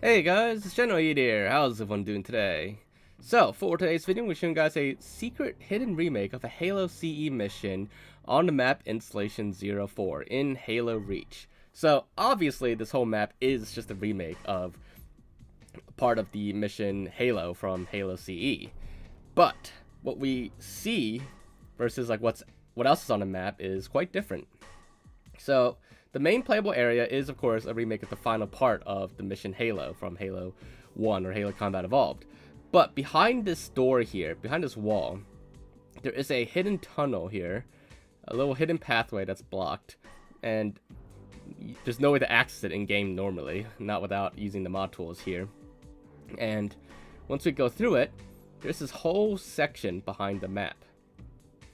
Hey guys, it's Generalkidd here. How's everyone doing today? So, for today's video, we're showing you guys a secret hidden remake of a Halo CE mission on the map Installation 04 in Halo Reach. So, obviously, this whole map is just a remake of part of the mission Halo from Halo CE. But what we see versus like what else is on the map is quite different. So, the main playable area is, of course, a remake of the final part of the mission Halo from Halo 1 or Halo Combat Evolved. But behind this door here, behind this wall, there is a hidden tunnel here, a little hidden pathway that's blocked, and there's no way to access it in-game normally, not without using the mod tools here. And once we go through it, there's this whole section behind the map.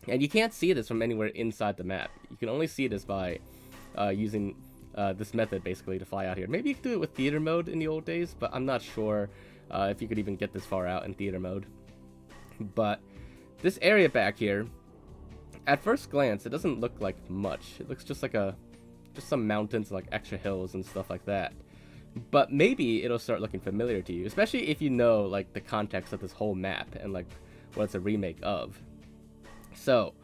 And you can't see this from anywhere inside the map. You can only see this by using this method basically to fly out here. Maybe you could do it with theater mode in the old days, but I'm not sure if you could even get this far out in theater mode. But this area back here, at first glance, it doesn't look like much. It looks just like just some mountains, like extra hills and stuff like that. But maybe it'll start looking familiar to you, especially if you know like the context of this whole map and like what it's a remake of. So,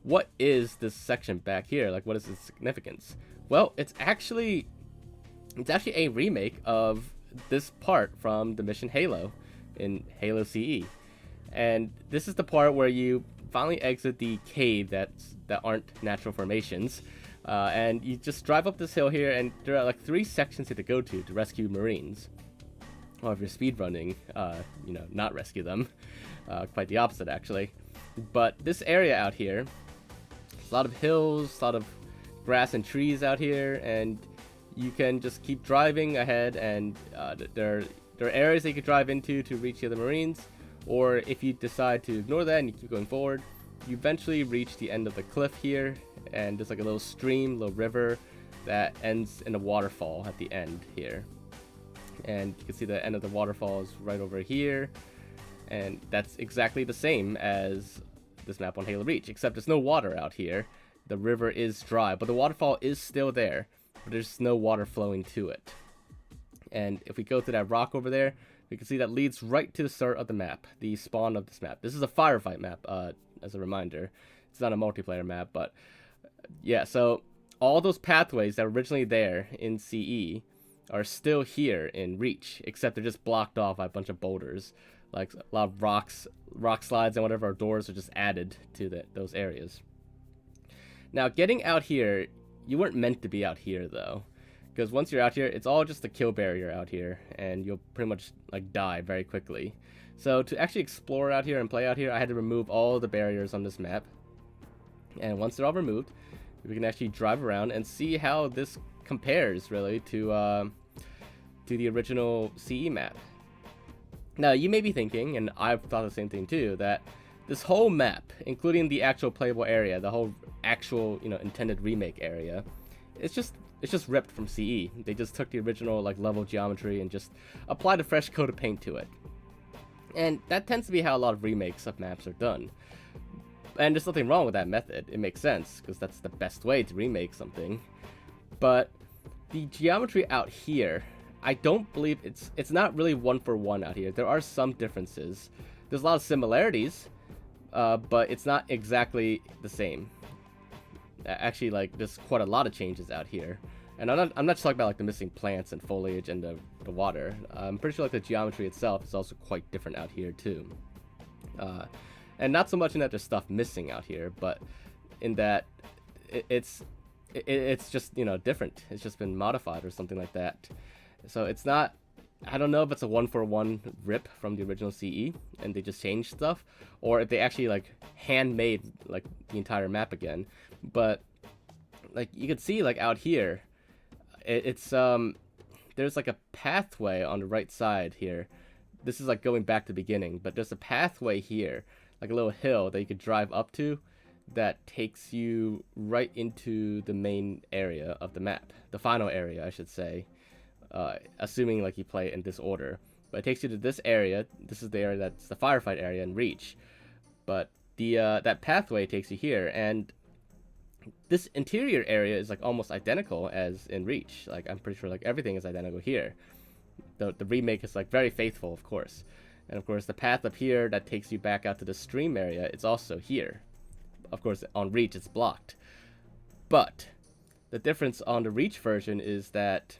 what is this section back here? Like, what is its significance? Well, it's actually a remake of this part from the mission Halo in Halo CE. And this is the part where you finally exit the cave that aren't natural formations. And you just drive up this hill here, and there are like 3 sections you have to go to rescue Marines. Or if you're speedrunning, not rescue them. Quite the opposite, actually. But this area out here, a lot of hills, a lot of grass and trees out here, and you can just keep driving ahead, and there are areas that you can drive into to reach the other Marines, or if you decide to ignore that and you keep going forward, you eventually reach the end of the cliff here, and there's like a little stream, little river that ends in a waterfall at the end here. And you can see the end of the waterfall is right over here, and that's exactly the same as this map on Halo Reach, except there's no water out here. The river is dry, but the waterfall is still there, but there's no water flowing to it. And if we go to that rock over there, we can see that leads right to the start of the map, the spawn of this map. This is a firefight map, as a reminder. It's not a multiplayer map, but yeah, so all those pathways that were originally there in CE are still here in Reach, except they're just blocked off by a bunch of boulders. Like a lot of rocks, rock slides, and whatever doors are just added to those areas. Now, getting out here, you weren't meant to be out here though, because once you're out here, it's all just a kill barrier out here, and you'll pretty much like die very quickly. So to actually explore out here and play out here, I had to remove all the barriers on this map. And once they're all removed, we can actually drive around and see how this compares really to the original CE map. Now, you may be thinking, and I've thought the same thing too, that this whole map, including the actual playable area, the whole actual, intended remake area, it's just ripped from CE. They just took the original like level geometry and just applied a fresh coat of paint to it. And that tends to be how a lot of remakes of maps are done. And there's nothing wrong with that method. It makes sense, because that's the best way to remake something. But the geometry out here, I don't believe it's not really one for one out here. There are some differences. There's a lot of similarities, but it's not exactly the same. Actually, like, there's quite a lot of changes out here. And I'm not just talking about like the missing plants and foliage and the water. I'm pretty sure like the geometry itself is also quite different out here too. And not so much in that there's stuff missing out here, but in that it's just different. It's just been modified or something like that. So it's not, I don't know if it's a one-for-one rip from the original CE and they just changed stuff, or if they actually like handmade like the entire map again. But like you can see like out here, it's there's like a pathway on the right side here. This is like going back to the beginning, but there's a pathway here, like a little hill that you could drive up to, that takes you right into the main area of the map, the final area, I should say. Assuming like you play it in this order, but it takes you to this area. This is the area that's the firefight area in Reach, but the that pathway takes you here, and this interior area is like almost identical as in Reach. Like I'm pretty sure like everything is identical here, The remake is like very faithful, of course. And of course, the path up here that takes you back out to the stream area, it's also here. Of course, on Reach, it's blocked. But the difference on the Reach version is that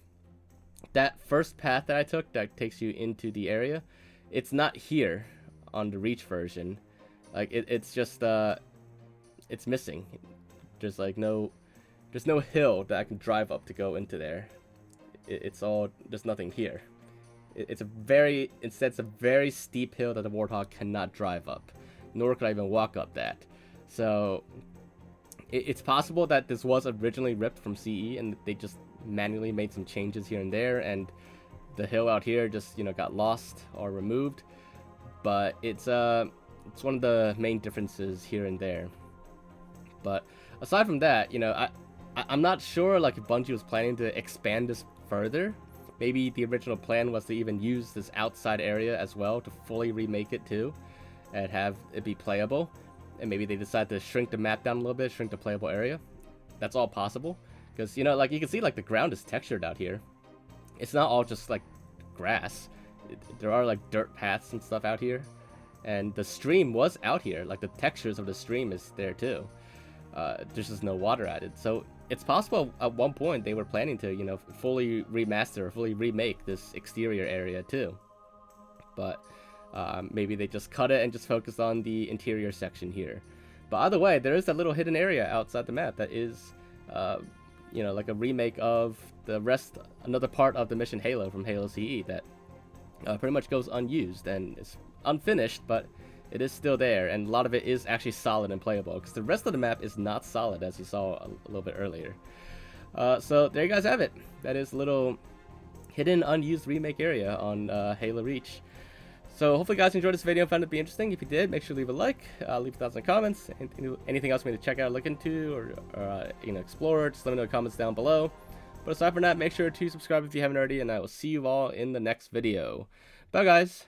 that first path that I took that takes you into the area, it's not here on the Reach version. Like, it's just, it's missing. There's like there's no hill that I can drive up to go into there. It's all, there's nothing here. Instead it's a very steep hill that the Warthog cannot drive up, nor could I even walk up that. So it's possible that this was originally ripped from CE and they just manually made some changes here and there, and the hill out here just, you know, got lost or removed. But it's one of the main differences here and there. But aside from that, you know, I'm not sure like if Bungie was planning to expand this further. Maybe the original plan was to even use this outside area as well to fully remake it too, and have it be playable. And maybe they decided to shrink the map down a little bit, shrink the playable area. That's all possible. Because, you know, like you can see, like the ground is textured out here. It's not all just like grass. There are like dirt paths and stuff out here. And the stream was out here. Like the textures of the stream is there too. There's just no water added. So it's possible at one point they were planning to, you know, fully remaster, fully remake this exterior area too. But maybe they just cut it and just focused on the interior section here. But either way, there is that little hidden area outside the map that is, you know, like a remake of another part of the mission Halo from Halo CE that pretty much goes unused and it's unfinished, but it is still there, and a lot of it is actually solid and playable, because the rest of the map is not solid, as you saw a little bit earlier. So there you guys have it. That is a little hidden, unused remake area on Halo Reach. So hopefully you guys enjoyed this video and found it to be interesting. If you did, make sure to leave a like, leave your thoughts in the comments. Anything else you need to check out, look into, or you know, explore, just let me know in the comments down below. But aside from that, make sure to subscribe if you haven't already, and I will see you all in the next video. Bye, guys.